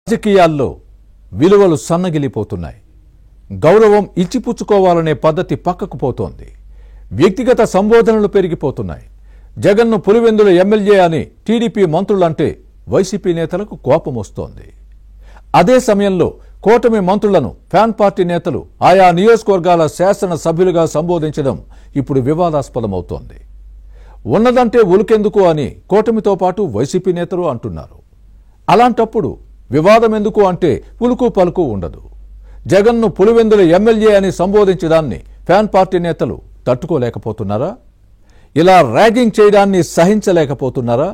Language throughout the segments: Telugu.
రాజకీయాల్లో విలువలు సన్నగిలిపోతున్నాయి. గౌరవం ఇచ్చిపుచ్చుకోవాలనే పద్ధతి పక్కకు పోతోంది. వ్యక్తిగత సంబోధనలు పెరిగిపోతున్నాయి. జగన్ను పులివెందుల ఎమ్మెల్యే అని టీడీపీ మంత్రులంటే వైసీపీ నేతలకు కోపం వస్తోంది. అదే సమయంలో కూటమి మంత్రులను ఫ్యాన్ పార్టీ నేతలు ఆయా నియోజకవర్గాల శాసన సభ్యులుగా సంబోధించడం ఇప్పుడు వివాదాస్పదమవుతోంది. ఉన్నదంటే ఉలికెందుకు అని కూటమితో పాటు వైసీపీ నేతలు అంటున్నారు. అలాంటప్పుడు వివాదం ఎందుకు అంటే ఉలుకు పలుకు ఉండదు. జగన్ను పులివెందుల ఎమ్మెల్యే అని సంబోధించడాన్ని ఫ్యాన్ పార్టీ నేతలు తట్టుకోలేకపోతున్నారా? ఇలా ర్యాగింగ్ చేయడాన్ని సహించలేకపోతున్నారా?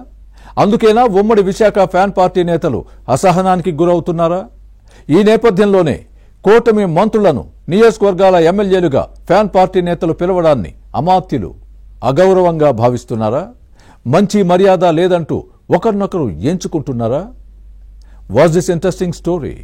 అందుకేనా ఉమ్మడి విశాఖ ఫ్యాన్ పార్టీ నేతలు అసహనానికి గురవుతున్నారా? ఈ నేపథ్యంలోనే కూటమి మంత్రులను నియోజకవర్గాల ఎమ్మెల్యేలుగా ఫ్యాన్ పార్టీ నేతలు పిలవడాన్ని అమాత్యులు అగౌరవంగా భావిస్తున్నారా? మంచి మర్యాద లేదంటూ ఒకరినొకరు ఎంచుకుంటున్నారా? Was this interesting story?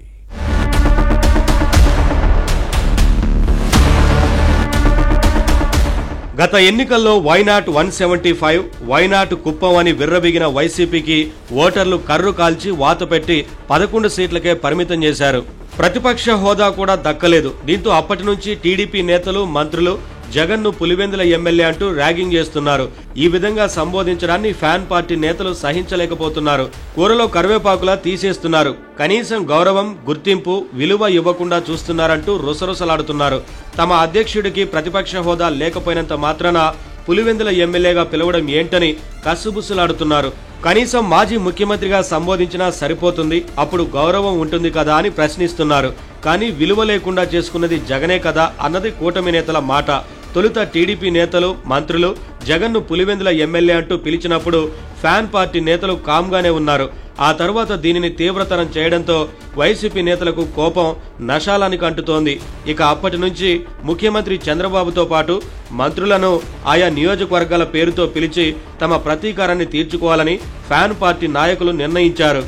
గత ఎన్నికల్లో వైనాట్ 175, వైనాట్ కుప్పం అని విర్రబిగిన వైసీపీకి ఓటర్లు కర్రు కాల్చి వాత పెట్టి 11 సీట్లకే పరిమితం చేశారు. ప్రతిపక్ష హోదా కూడా దక్కలేదు. దీంతో అప్పటి నుంచి టీడీపీ నేతలు, మంత్రులు జగన్ను పులివెందుల ఎమ్మెల్యే అంటూ ర్యాగింగ్ చేస్తున్నారు. ఈ విధంగా సంబోధించడాన్ని ఫ్యాన్ పార్టీ నేతలు సహించలేకపోతున్నారు. కూరలో కరివేపాకులా తీసేస్తున్నారు. కనీసం గౌరవం, గుర్తింపు, విలువ ఇవ్వకుండా చూస్తున్నారంటూ రుసరుసలాడుతున్నారు. తమ అధ్యక్షుడికి ప్రతిపక్ష హోదా లేకపోయినంత మాత్రాన పులివెందుల ఎమ్మెల్యేగా పిలవడం ఏంటని కసుబుసులాడుతున్నారు. కనీసం మాజీ ముఖ్యమంత్రిగా సంబోధించినా సరిపోతుంది, అప్పుడు గౌరవం ఉంటుంది కదా అని ప్రశ్నిస్తున్నారు. కానీ విలువ లేకుండా చేసుకున్నది జగనే కదా అన్నది కూటమి నేతల మాట. తొలుత టీడీపీ నేతలు, మంత్రులు జగన్ను పులివెందుల ఎమ్మెల్యే అంటూ పిలిచినప్పుడు ఫ్యాన్ పార్టీ నేతలు కామ్గానే ఉన్నారు. ఆ తర్వాత దీనిని తీవ్రతరం చేయడంతో వైసీపీ నేతలకు కోపం నషాలానికి అంటుతోంది. ఇక అప్పటి నుంచి ముఖ్యమంత్రి చంద్రబాబుతో పాటు మంత్రులను ఆయా నియోజకవర్గాల పేరుతో పిలిచి తమ ప్రతీకారాన్ని తీర్చుకోవాలని ఫ్యాన్ పార్టీ నాయకులు నిర్ణయించారు.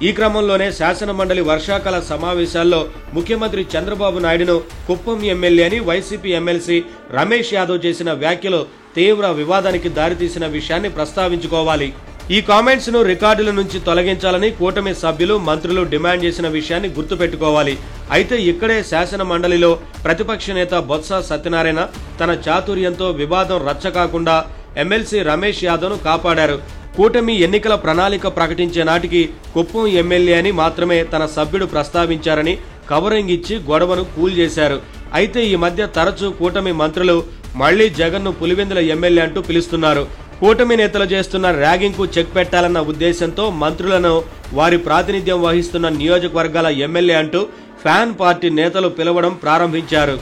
ఈ క్రమంలోనే శాసన మండలి వర్షాకాల సమావేశాల్లో ముఖ్యమంత్రి చంద్రబాబు నాయుడును కుప్పం ఎమ్మెల్యే అని వైసీపీ ఎమ్మెల్సీ రమేష్ యాదవ్ చేసిన వ్యాఖ్యలు తీవ్ర వివాదానికి దారితీసిన విషయాన్ని ప్రస్తావించుకోవాలి. ఈ కామెంట్స్ ను రికార్డుల నుంచి తొలగించాలని కూటమి సభ్యులు, మంత్రులు డిమాండ్ చేసిన విషయాన్ని గుర్తుపెట్టుకోవాలి. అయితే ఇక్కడే శాసన మండలిలో ప్రతిపక్ష నేత బొత్స సత్యనారాయణ తన చాతుర్యంతో వివాదం రచ్చకాకుండా ఎమ్మెల్సీ రమేష్ యాదవ్ను కాపాడారు. కూటమి ఎన్నికల ప్రణాళిక ప్రకటించే నాటికి కుప్పం ఎమ్మెల్యే అని మాత్రమే తన సభ్యుడు ప్రస్తావించారని కవరింగ్ ఇచ్చి గొడవను కూల్ చేశారు. అయితే ఈ మధ్య తరచూ కూటమి మంత్రులు మళ్లీ జగన్ను పులివెందుల ఎమ్మెల్యే అంటూ పిలుస్తున్నారు. కూటమి నేతలు చేస్తున్న ర్యాగింగ్ కు చెక్ పెట్టాలన్న ఉద్దేశంతో మంత్రులను వారి ప్రాతినిధ్యం వహిస్తున్న నియోజకవర్గాల ఎమ్మెల్యే అంటూ ఫ్యాన్ పార్టీ నేతలు పిలవడం ప్రారంభించారు.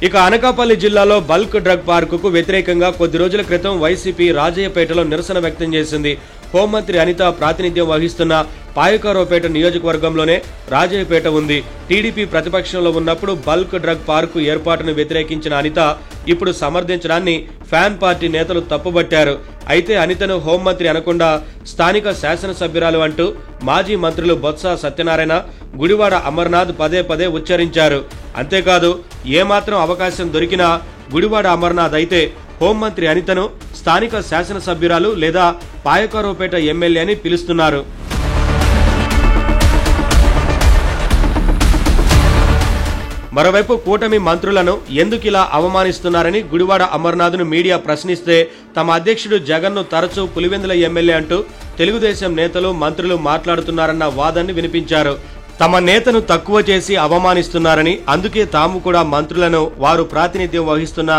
ఇక అనకాపల్లి జిల్లాలో బల్క్ డ్రగ్ పార్కుకు వ్యతిరేకంగా కొద్ది రోజుల క్రితం వైసీపీ రాజయ్యపేటలో నిరసన వ్యక్తం చేసింది. హోంమంత్రి అనిత ప్రాతినిధ్యం వహిస్తున్న పాయకారావుపేట నియోజకవర్గంలోనే రాజయ్యపేట ఉంది. టీడీపీ ప్రతిపక్షంలో ఉన్నప్పుడు బల్క్ డ్రగ్ పార్కు ఏర్పాటును వ్యతిరేకించిన అనిత ఇప్పుడు సమర్థించడాన్ని ఫ్యాన్ పార్టీ నేతలు తప్పుబట్టారు. అయితే అనితను హోంమంత్రి అనకుండా స్థానిక శాసనసభ్యురాలు అంటూ మాజీ మంత్రులు బొత్స సత్యనారాయణ, గుడివాడ అమర్నాథ్ పదే పదే ఉచ్చరించారు. అంతేకాదు ఏమాత్రం అవకాశం దొరికినా గుడివాడ అమర్నాథ్ అయితే హోంమంత్రి అనితను స్థానిక శాసనసభ్యురాలు లేదా పాయకారావుపేట ఎమ్మెల్యే అని పిలుస్తున్నారు. మరోవైపు కూటమి మంత్రులను ఎందుకిలా అవమానిస్తున్నారని గుడివాడ అమర్నాథ్ను మీడియా ప్రశ్నిస్తే తమ అధ్యక్షుడు జగన్ను తరచూ పులివెందుల ఎమ్మెల్యే అంటూ తెలుగుదేశం నేతలు, మంత్రులు మాట్లాడుతున్నారన్న వాదాన్ని వినిపించారు. తమ నేతను తక్కువ చేసి అవమానిస్తున్నారని, అందుకే తాము కూడా మంత్రులను వారు ప్రాతినిధ్యం వహిస్తున్న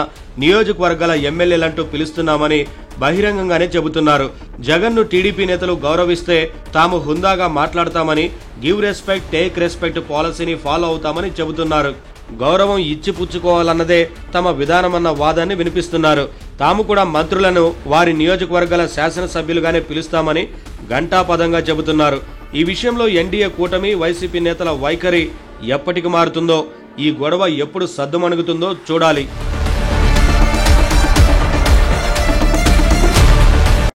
నియోజకవర్గాల ఎమ్మెల్యేలంటూ పిలుస్తున్నామని బహిరంగంగానే చెబుతున్నారు. జగన్ను టీడీపీ నేతలు గౌరవిస్తే తాము హుందాగా మాట్లాడతామని, గివ్ రెస్పెక్ట్ టేక్ రెస్పెక్ట్ పాలసీని ఫాలో అవుతామని చెబుతున్నారు. గౌరవం ఇచ్చి పుచ్చుకోవాలన్నదే తమ విధానమన్న వాదాన్ని వినిపిస్తున్నారు. తాము కూడా మంత్రులను వారి నియోజకవర్గాల శాసనసభ్యులుగానే పిలుస్తామని ఘంటాపదంగా చెబుతున్నారు. ఈ విషయంలో ఎన్డీఏ కూటమి, వైసీపీ నేతల వైఖరి ఎప్పటికి మారుతుందో, ఈ గొడవ ఎప్పుడు సద్దుమణుగుతుందో చూడాలి.